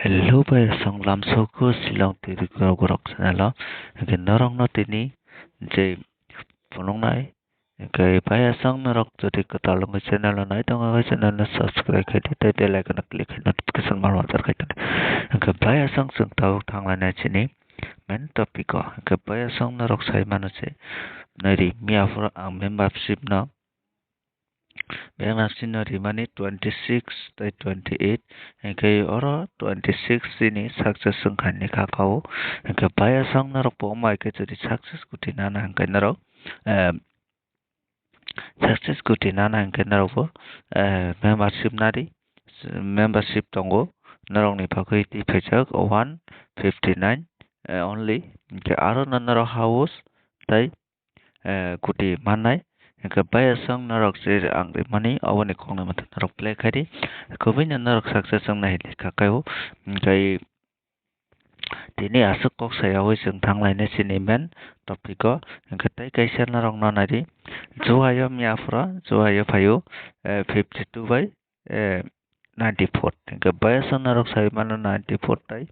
Hello bay song lam so ko silong ti ko gorok sana lo ke norong no tini je ponong nai ke bay song norok to ti ko talong ke channel lo nai tong ke channel na subscribe ke ti te like na click notification mar wa tar ke ke bay song sung tau thang la na chini main topic ko ke bay song norok sai manu che nari mia for ang membership no membership no rimani 26 tai 28 ke oro 26 ini success sungkan ni kakao ke baya song narok po mai ke jadi success kutina na ke narok success kutina na ke narok po membership nari membership tongo narok ni pakai ti pejak 159 only ke aro narok house tai kuti manai ke baya song narok se ang mani awani kong na mata narok play kari ko bin narok success song na hili kakao kai tini asuk kok saya hui sung thang lai ne sini men topiko ketai kaisa narok na nari juayo miafra juayo phayo 52 by 94 ke baya song narok sai mano 94 tai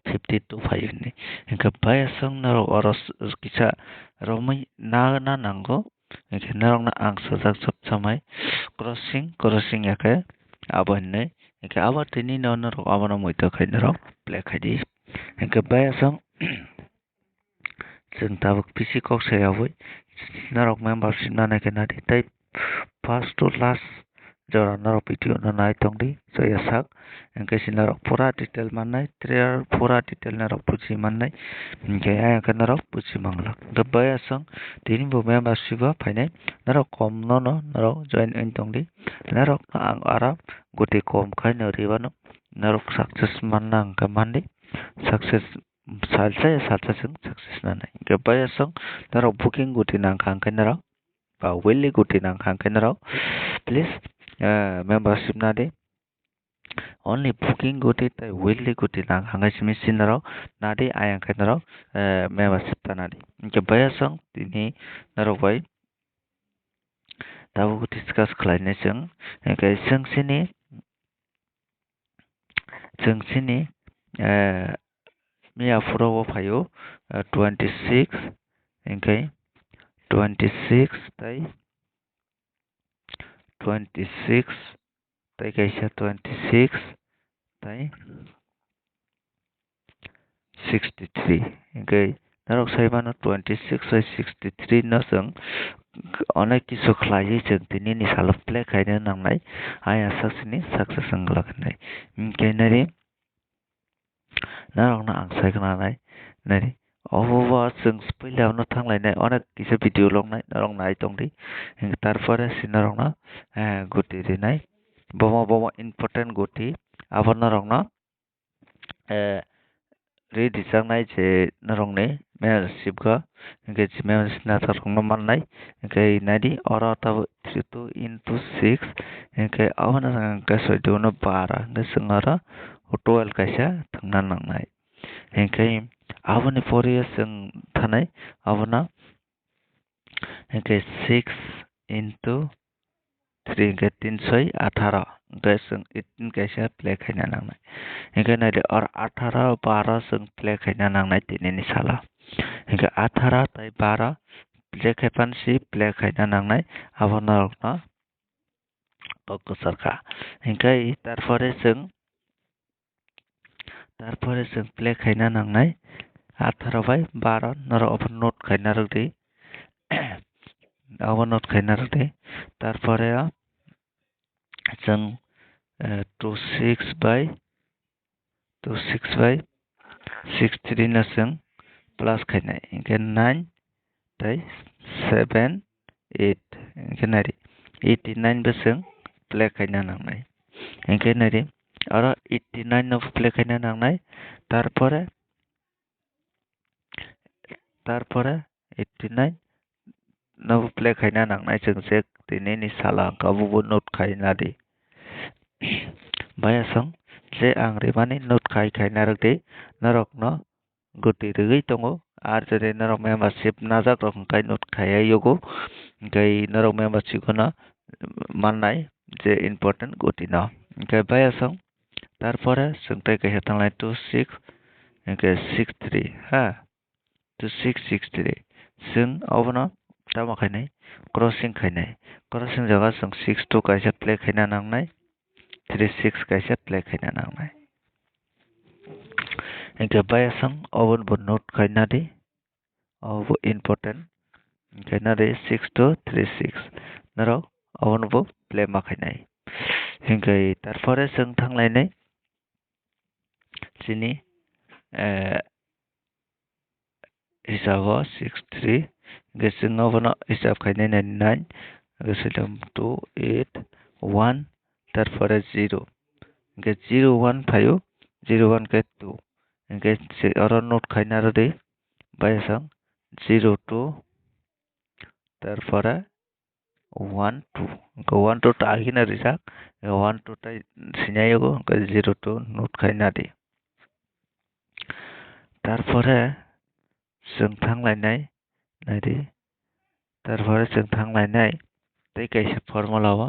52 5 ni ke baya song narok oros kisa romai na nango ke narok na ang sajak sab samai crossing ya ke abon ne ke abar tini no narok abana moito khai narok play khai di ke baya song जों दाबो PC kok saya hui narok membership na ke nadi tai first to last jora narok video na nai tong di so ya sak engke si narok pura detail manai trial pura detail narok puji manai engke aya ke narok puji mangla the baya song tini bo membership ba phainai narok kom no narok join in tong di narok ang arab guti kom khai no ribano narok success manang ka mandi success salsa sung success na nai ke baya song narok booking guti nang khang ke narok ba willy guti nang khang ke narok please membership na de only booking guti tai willy guti nang khang simi sin narok na de ayang ke narok membership ta na de ke baya song tini narok bai dabu discuss khlai ne sung ke sung sini Mia Furo Payo 26 okay 26 tai 26 tai kaisa 26 tai 63 okay narok sai mano 26 sai 63 no sung onek kisu khlai jeng tini ni salap play khaina nangnai aya saksini success anglagnai okay nari narok na ang sai kana nai nari oboba sung spila no thanglai nai onek kisa video long nai narok nai tong di tarpore sinarok na guti ri nai bomo important guti abor narok na ready sang nai je narok ne membership ga engke membership na tarok no man nai engke nadi ora ta 2 into 6 engke awna ka so do no para engke sungara 12 kaisa thangna nangnai engke aboni 4 years sung thanai abona engke 6 into 3 engke 318 engke sung 18 kaisa play khaina nangnai engke nadi or 18 12 sung play khaina nangnai tini ni sala engke 18 tai 12 play khaipan si play khaina nangnai abona rokna pokko sarka engke tarpore sung play khaina nangnai 18 by 12 naro open note khaina rokdi open note khaina rokdi tarpore जों 26 by 63 na जों plus khainai engke 9 tai 7 8 engke nari 89 ba जों play khaina nangnai engke nari aro 89 no play khaina nangnai tarpore 89 no play khaina nangnai जों se tini ni sala kabu note khaina di baya song je ang rimani note khaina rokdi narok no guti rwgui tongo ar jere narok membership najak rok kai note khaya yogo kai narok membership kono mannai je important guti no Hingke bayasang tarpore जों tei kaisa tanglai 26 hingke 63 ha 2663 जों abono tamo khainai crossing jaga जों 62 kaisa play khaina nangnai 36 kaisa play khaina nangnai hingke bayasang obon bo note khaina di obo important hingke nari 6236 narok abono bo play ma khainai hingke tarpore जों tanglainai chini hisago 63 hingke जों abono hisab khainai 99 hingke 2 8 1 tarpore 0 hingke 0 1 phaio 0 1 ke 2 hingke oro note khaina rodi bayasang 0 2 tarpore 1 2 hingke 1 2 ta hina rijak 1 2 tai sinaigo hingke 0 2 note khaina di tarpore जों tanglainai naidi tarpore जों tanglainai tei kaisa formula o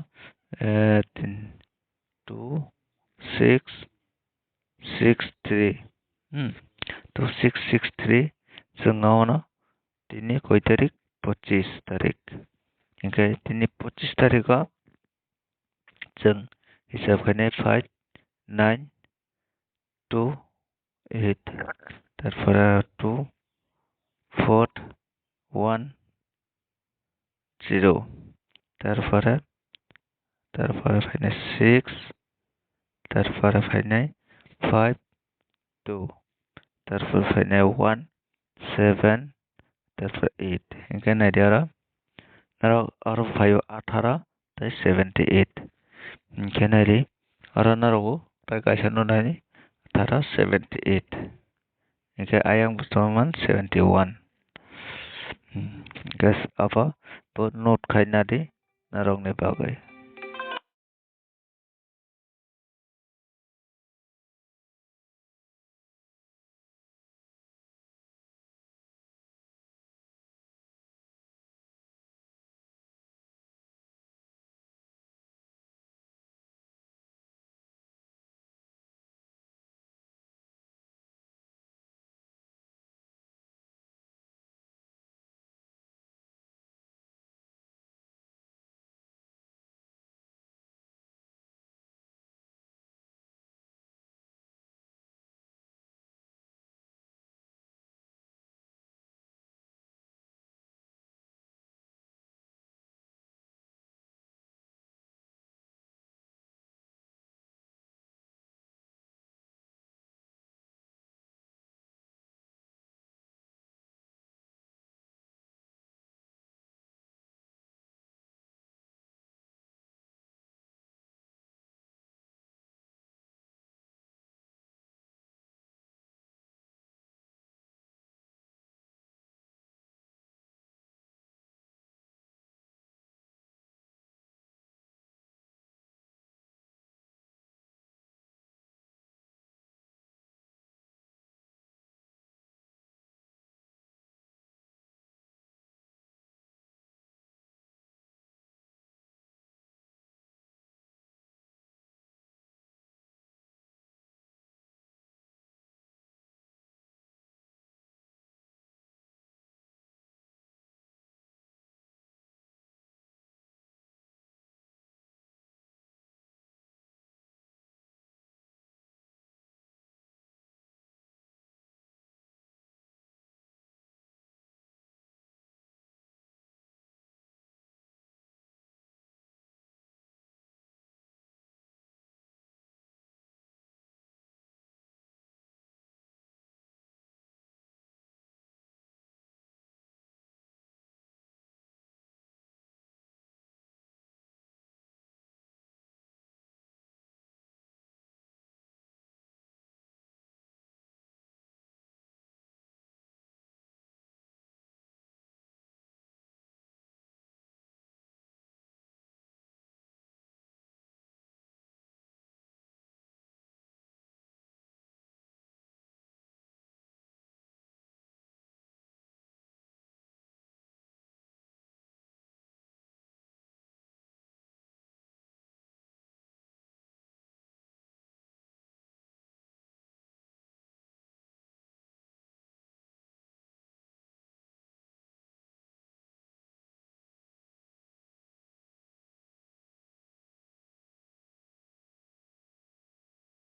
2 6 6 3 2663 जों abono tini koi tarik 25 tarik hingke tini 25 tariko जों hisab khainai 5 9 2 8 tarpore 2 4 1 0 tarpore khainai 6 tarpore khainai 5 2 tarpore khainai 1 7 tarpore 8 hingke naidi aro phaio 18 tei 78 hingke naidi aro narogo pai kaisa nunai 18 78 hingke ayang botorman 71 hingke abo bo note khaina di narok ni bagoi.